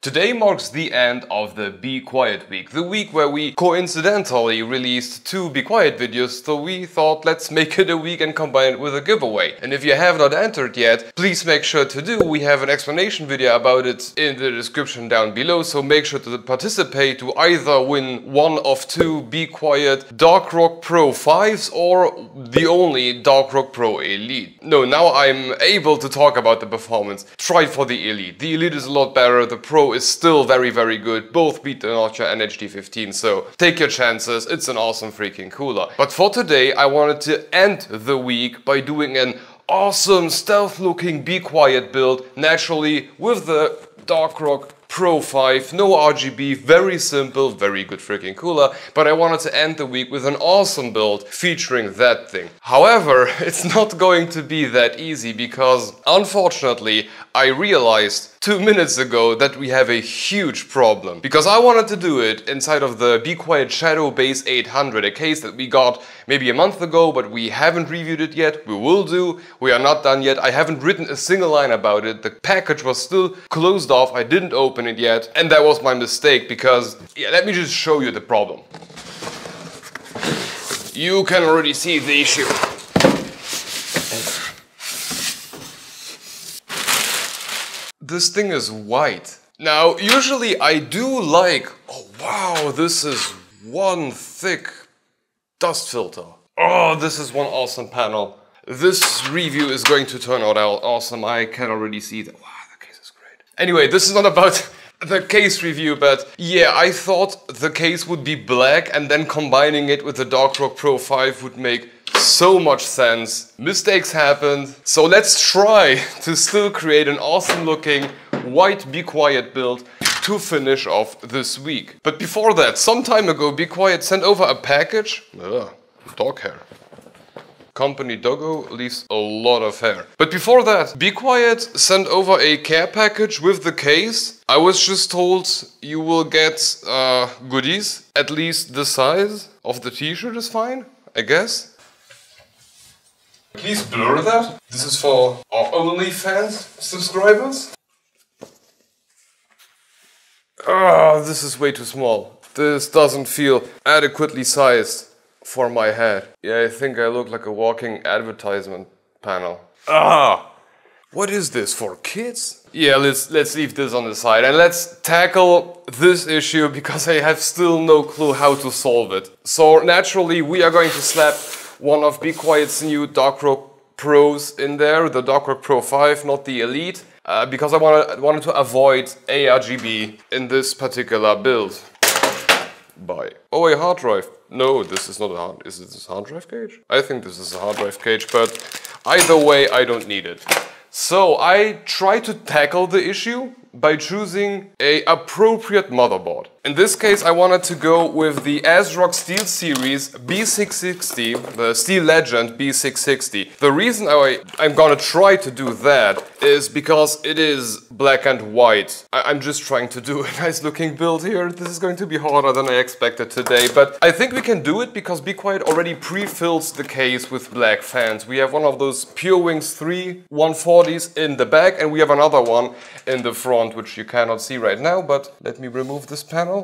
Today marks the end of the Be Quiet week, the week where we coincidentally released 2 Be Quiet videos, so we thought let's make it a week and combine it with a giveaway. And if you have not entered yet, please make sure to do. We have an explanation video about it in the description down below, so make sure to participate to either win one of 2 Be Quiet Dark Rock Pro 5s or the only Dark Rock Pro Elite. No, now I'm able to talk about the performance. Try for the Elite. The Elite is a lot better, the Pro is still very good. Both beat the Notcher and HD15, so take your chances. It's an awesome freaking cooler. But for today, I wanted to end the week by doing an awesome stealth looking Be Quiet build, naturally with the Dark Rock Pro 5, no RGB, very simple, very good freaking cooler, but I wanted to end the week with an awesome build featuring that thing. However, it's not going to be that easy because, unfortunately, I realized 2 minutes ago that we have a huge problem. Because I wanted to do it inside of the Be Quiet Shadow Base 800, a case that we got maybe a month ago, but we haven't reviewed it yet. We will do. We are not done yet. I haven't written a single line about it. The package was still closed off. I didn't open it yet. And that was my mistake because, yeah, let me just show you the problem. You can already see the issue. This thing is white. Now, usually I do like, oh wow, this is one thick dust filter. Oh, this is one awesome panel. This review is going to turn out awesome. I can already see that. Wow, the case is great. Anyway, this is not about the case review, but yeah, I thought the case would be black and then combining it with the Dark Rock Pro 5 would make so much sense. Mistakes happened, so let's try to still create an awesome looking white Be Quiet build to finish off this week. But before that, some time ago, Be Quiet sent over a package. Dog hair. Company doggo leaves a lot of hair. But before that, Be Quiet sent over a care package with the case. I was just told you will get goodies. At least the size of the t-shirt is fine, I guess. Please blur that. This is for our OnlyFans subscribers. This is way too small. This doesn't feel adequately sized for my head. Yeah, I think I look like a walking advertisement panel. What is this, for kids? Yeah, let's leave this on the side and let's tackle this issue because I have still no clue how to solve it. So naturally we are going to slap one of Be Quiet's new Dark Rock Pros in there, the Dark Rock Pro 5, not the Elite, because I wanted to avoid ARGB in this particular build. Bye. Oh, a hard drive. No, this is not a hard... Is this a hard drive cage? I think this is a hard drive cage, but either way, I don't need it. So I tried to tackle the issue by choosing an appropriate motherboard. In this case, I wanted to go with the ASRock Steel Series B660, the Steel Legend B660. The reason I'm gonna try to do that is because it is black and white. I'm just trying to do a nice looking build here. This is going to be harder than I expected today, but I think we can do it because Be Quiet already pre-fills the case with black fans. We have one of those Pure Wings 3 140s in the back and we have another one in the front, which you cannot see right now, but let me remove this panel.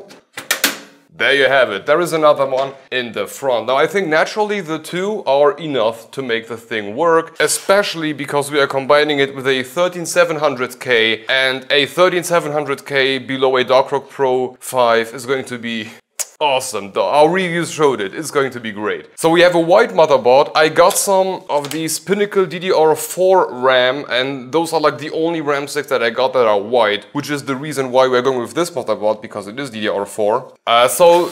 There you have it. There is another one in the front. Now I think naturally the two are enough to make the thing work, especially because we are combining it with a 13700K, and a 13700K below a Dark Rock Pro 5 is going to be awesome. Our reviews showed it. It's going to be great. So we have a white motherboard. I got some of these Pinnacle DDR4 RAM, and those are like the only RAM sticks that I got that are white, which is the reason why we're going with this motherboard, because it is DDR4. So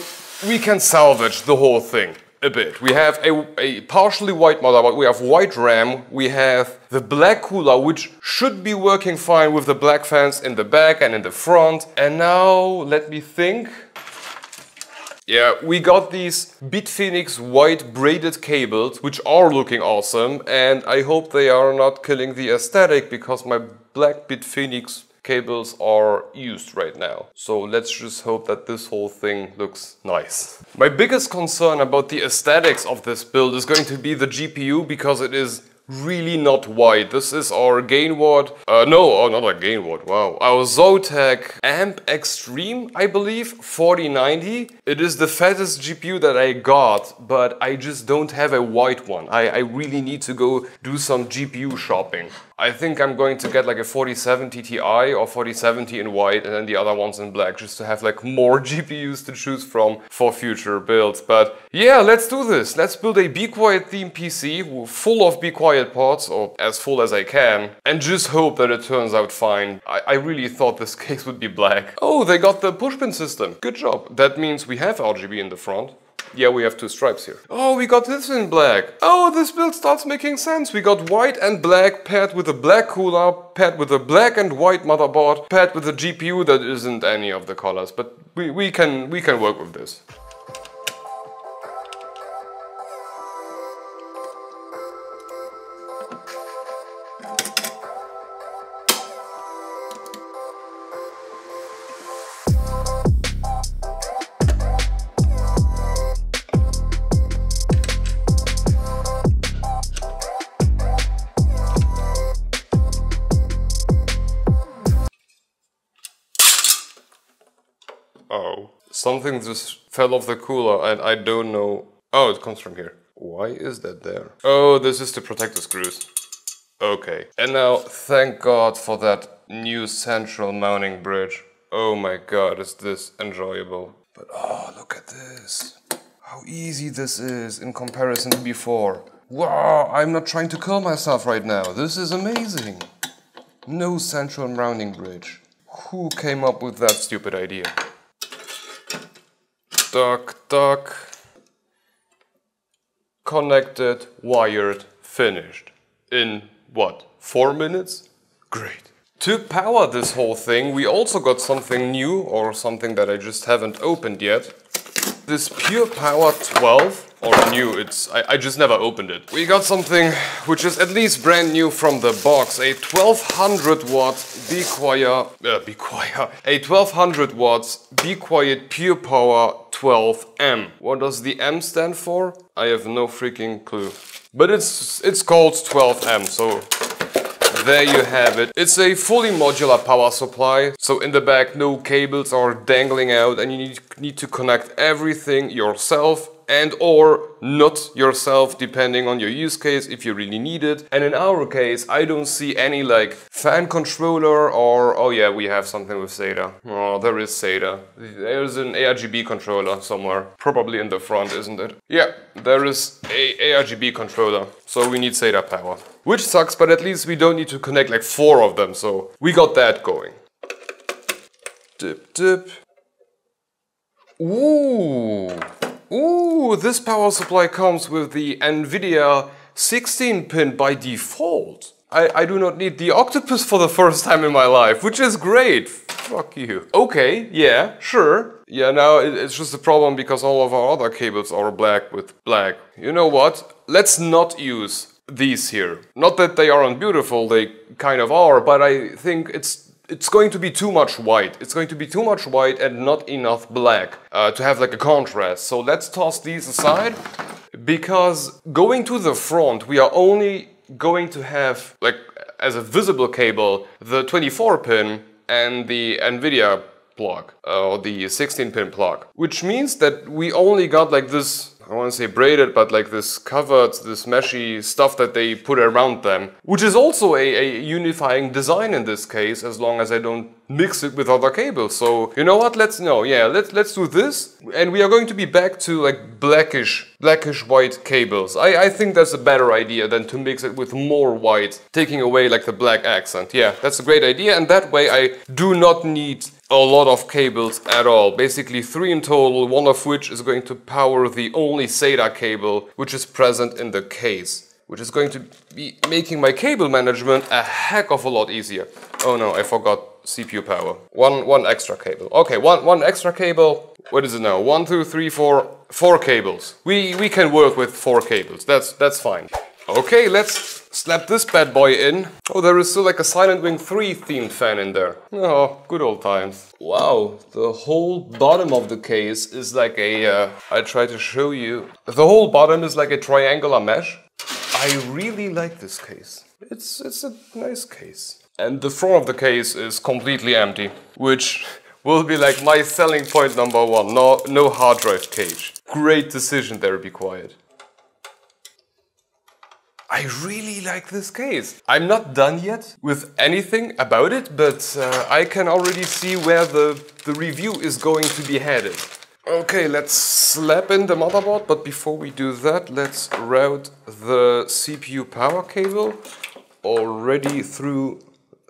we can salvage the whole thing a bit. We have a partially white motherboard, we have white RAM, we have the black cooler, which should be working fine with the black fans in the back and in the front. And now, let me think. Yeah, we got these Bitphoenix white braided cables, which are looking awesome, and I hope they are not killing the aesthetic because my black Bitphoenix cables are used right now. So let's just hope that this whole thing looks nice. My biggest concern about the aesthetics of this build is going to be the GPU because it is really not white. This is our gain watt, not a gain watt, wow. Our Zotac Amp Extreme, I believe, 4090. It is the fattest GPU that I got, but I just don't have a white one. I really need to go do some GPU shopping. I think I'm going to get like a 4070 Ti or 4070 in white and then the other ones in black, just to have like more GPUs to choose from for future builds. But yeah, let's do this. Let's build a Be Quiet themed PC full of Be Quiet pods, or as full as I can, and just hope that it turns out fine. I really thought this case would be black. Oh, they got the pushpin system. Good job. That means we have RGB in the front. Yeah, we have two stripes here. Oh, we got this in black. Oh, this build starts making sense. We got white and black paired with a black cooler, paired with a black and white motherboard, paired with a GPU that isn't any of the colors, but we can work with this. Oh, something just fell off the cooler and I don't know. Oh, it comes from here. Why is that there? Oh, this is to protect the screws. Okay. And now, thank God for that new central mounting bridge. Oh my God, is this enjoyable. But oh, look at this. How easy this is in comparison to before. Wow, I'm not trying to kill myself right now. This is amazing. No central mounting bridge. Who came up with that stupid idea? Duck. Connected, wired, finished. In what, 4 minutes? Great. To power this whole thing, we also got something new, or something that I just haven't opened yet. This Pure Power 12, or new, I just never opened it. We got something which is at least brand new from the box, a 1200 watt a 1200 watts Be Quiet Pure Power 12M. What does the M stand for? I have no freaking clue. But it's called 12M, so there you have it. It's a fully modular power supply, so in the back no cables are dangling out and you need to connect everything yourself, and or not yourself, depending on your use case, if you really need it. And in our case, I don't see any like fan controller or, oh yeah, we have something with SATA. Oh, there is SATA. There's an ARGB controller somewhere, probably in the front, isn't it? Yeah, there is a ARGB controller, so we need SATA power. Which sucks, but at least we don't need to connect like 4 of them, so we got that going. Dip. Ooh, this power supply comes with the NVIDIA 16-pin by default. I do not need the octopus for the first time in my life, which is great. Fuck you. Okay, yeah, sure. Yeah, now it's just a problem because all of our other cables are black with black. You know what? Let's not use these here. Not that they aren't beautiful, they kind of are, but I think it's going to be too much white. It's going to be too much white and not enough black to have like a contrast. So let's toss these aside, because going to the front, we are only going to have, like, as a visible cable, the 24-pin and the NVIDIA plug, or the 16-pin plug. Which means that we only got like this, I want to say braided, but like this covered, this meshy stuff that they put around them. Which is also a unifying design in this case, as long as I don't mix it with other cables. So, you know what, let's do this. And we are going to be back to like blackish white cables. I think that's a better idea than to mix it with more white, taking away like the black accent. Yeah, that's a great idea, and that way I do not need a lot of cables at all. Basically 3 in total, one of which is going to power the only SATA cable which is present in the case, which is going to be making my cable management a heck of a lot easier. Oh no, I forgot CPU power. One extra cable. Okay, one extra cable. What is it now? 1, 2, 3, 4. 4 cables. We can work with 4 cables. That's fine. Okay, let's slap this bad boy in. Oh, there is still like a Silent Wing 3 themed fan in there. Oh, good old times. Wow, the whole bottom of the case is like a, I try to show you. The whole bottom is like a triangular mesh. I really like this case. It's a nice case. And the front of the case is completely empty, which will be like my selling point number one. No hard drive cage. Great decision there, be quiet. I really like this case. I'm not done yet with anything about it, but I can already see where the review is going to be headed. Okay, let's slap in the motherboard, but before we do that, let's route the CPU power cable already through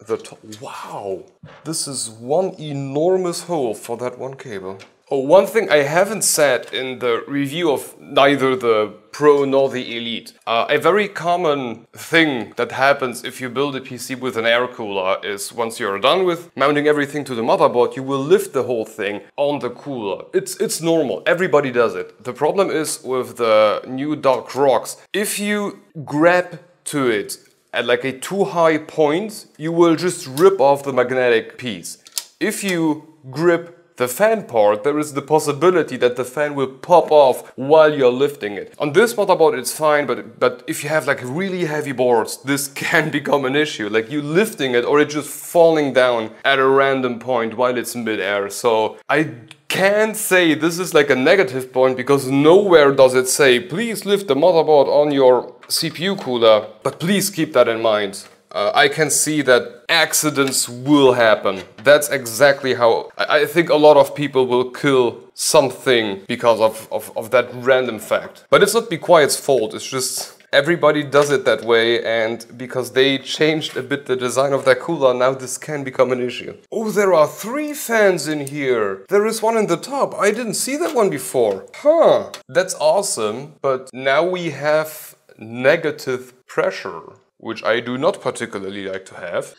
the top. Wow! This is one enormous hole for that one cable. Oh, one thing I haven't said in the review of neither the Pro nor the Elite. A very common thing that happens if you build a PC with an air cooler is once you're done with mounting everything to the motherboard, you will lift the whole thing on the cooler. It's normal, everybody does it. The problem is with the new Dark Rocks. If you grab to it at like a too high point, you will just rip off the magnetic piece. If you grip the fan part, there is the possibility that the fan will pop off while you're lifting it. On this motherboard it's fine, but if you have like really heavy boards, this can become an issue. Like you lifting it or it just falling down at a random point while it's mid-air. So I can't say this is like a negative point because nowhere does it say please lift the motherboard on your CPU cooler, but please keep that in mind. I can see that accidents will happen. That's exactly how I think a lot of people will kill something because of that random fact. But it's not Be Quiet's fault, it's just everybody does it that way, and because they changed a bit the design of their cooler, now this can become an issue. Oh, there are 3 fans in here. There is one in the top. I didn't see that one before. Huh, that's awesome. But now we have negative pressure, which I do not particularly like to have.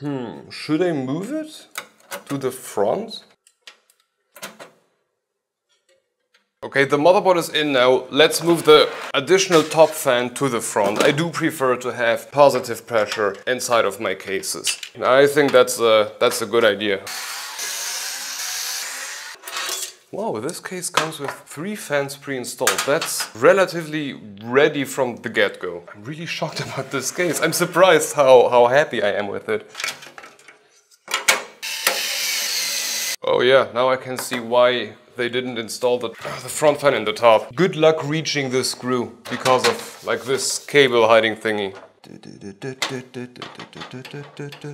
Should I move it to the front? Okay, the motherboard is in now. Let's move the additional top fan to the front. I do prefer to have positive pressure inside of my cases. I think that's a good idea. Wow, this case comes with 3 fans pre-installed. That's relatively ready from the get-go. I'm really shocked about this case. I'm surprised how happy I am with it. Oh yeah, now I can see why they didn't install the front fan in the top. Good luck reaching this screw because of like this cable hiding thingy.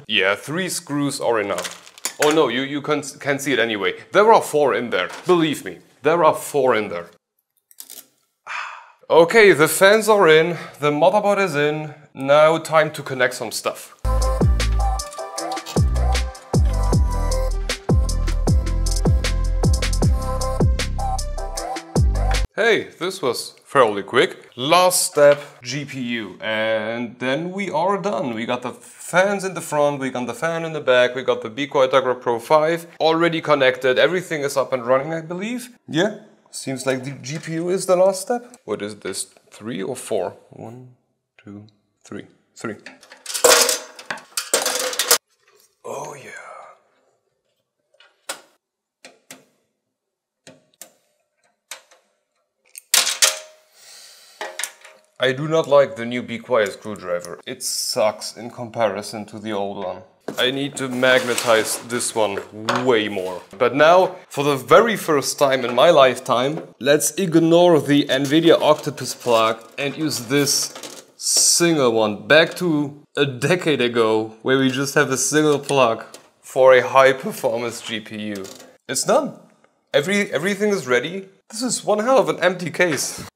Yeah, 3 screws are enough. Oh no, you can see it anyway. There are 4 in there. Believe me, there are 4 in there. Okay, the fans are in, the motherboard is in. Now time to connect some stuff. Hey, this was fairly quick. Last step, GPU, and then we are done. We got the fans in the front, we got the fan in the back, we got the Be Quiet Pro 5 already connected. Everything is up and running, I believe. Yeah, seems like the GPU is the last step. What is this, 3 or 4? 1, 2, 3. 3. Oh yeah. I do not like the new Be Quiet screwdriver. It sucks in comparison to the old one. I need to magnetize this one way more. But now, for the very first time in my lifetime, let's ignore the NVIDIA Octopus plug and use this single one. Back to a decade ago, where we just have a single plug for a high-performance GPU. It's done. Everything is ready. This is one hell of an empty case.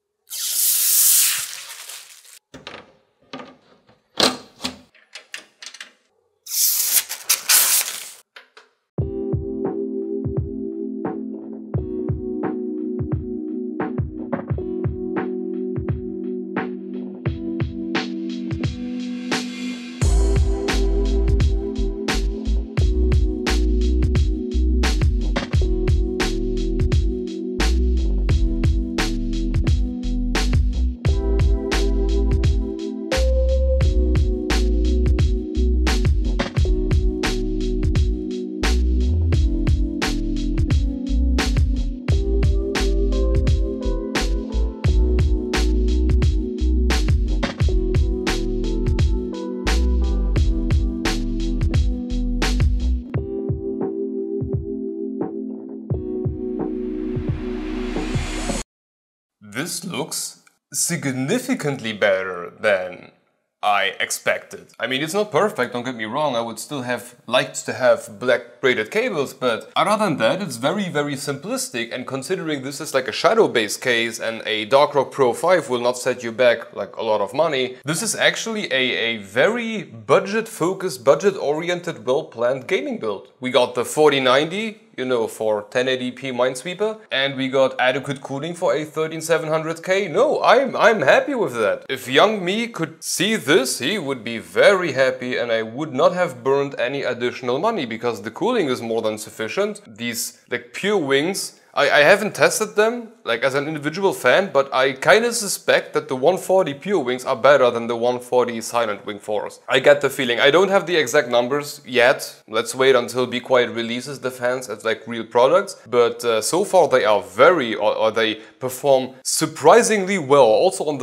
this looks significantly better than I expected. I mean, it's not perfect, don't get me wrong, I would still have liked to have black braided cables, but other than that, it's very, very simplistic, and considering this is like a shadow-based case and a Darkrock Pro 5 will not set you back like a lot of money, this is actually a very budget-focused, budget-oriented, well-planned gaming build. We got the 4090, you know, for 1080p Minesweeper, and we got adequate cooling for a 13700K. No, I'm happy with that. If young me could see this, he would be very happy, and I would not have burned any additional money because the cooling is more than sufficient. These like pure wings, I haven't tested them like as an individual fan, but I kind of suspect that the 140 pure wings are better than the 140 silent wing force. I get the feeling. I don't have the exact numbers yet. Let's wait until Be Quiet releases the fans as like real products. But so far they are or they perform surprisingly well. Also on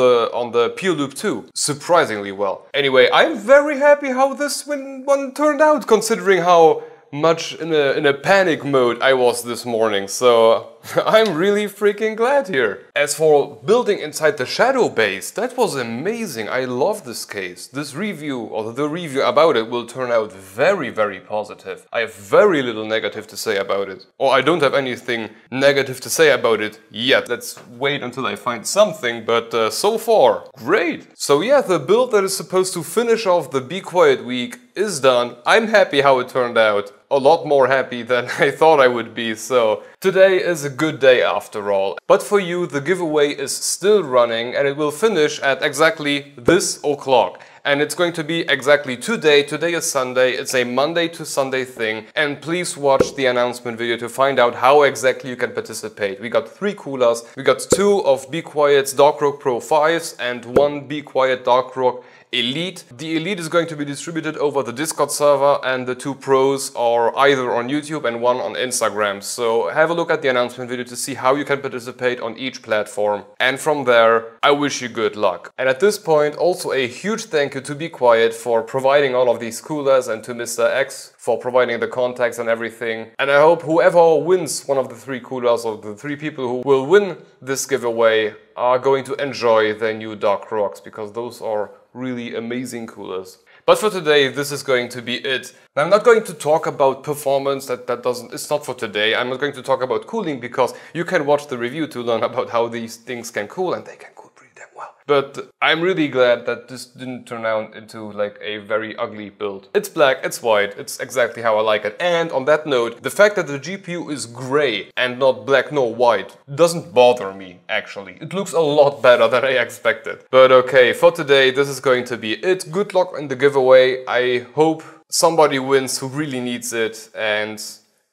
the pure loop too, surprisingly well. Anyway, I'm very happy how this one turned out, considering how much in a panic mode I was this morning, so I'm really freaking glad here. As for building inside the shadow base, that was amazing. I love this case. This review, or the review about it, will turn out very, very positive. I have very little negative to say about it. Or I don't have anything negative to say about it yet. Let's wait until I find something, but so far, great. So yeah, the build that is supposed to finish off the Be Quiet week is done. I'm happy how it turned out. A lot more happy than I thought I would be, so today is a good day after all. But for you, the giveaway is still running and it will finish at exactly this o'clock. And it's going to be exactly today. Today is Sunday, it's a Monday to Sunday thing. And please watch the announcement video to find out how exactly you can participate. We got 3 coolers, we got 2 of Be Quiet's Darkrock Pro 5s and 1 Be Quiet Darkrock Elite. The Elite is going to be distributed over the Discord server, and the 2 Pros are either on YouTube and 1 on Instagram. So have a look at the announcement video to see how you can participate on each platform. And from there, I wish you good luck. And at this point, also a huge thank you to Be Quiet for providing all of these coolers, and to Mr. X for providing the contacts and everything. And I hope whoever wins one of the 3 coolers, or the 3 people who will win this giveaway, are going to enjoy their new Darkrocks, because those are really amazing coolers. But for today, this is going to be it. I'm not going to talk about performance, it's not for today. I'm not going to talk about cooling, because you can watch the review to learn about how these things can cool, and they can cool pretty damn well. But I'm really glad that this didn't turn out into like a very ugly build. It's black, it's white, it's exactly how I like it. And on that note, the fact that the GPU is gray and not black nor white doesn't bother me, actually. It looks a lot better than I expected. But okay, for today, this is going to be it. Good luck in the giveaway. I hope somebody wins who really needs it. And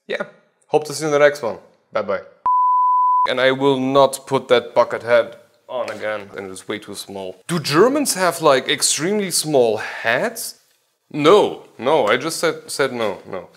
yeah, hope to see you in the next one. Bye bye. And I will not put that bucket head on again, and it's way too small. Do Germans have like extremely small hats? No, I just said no.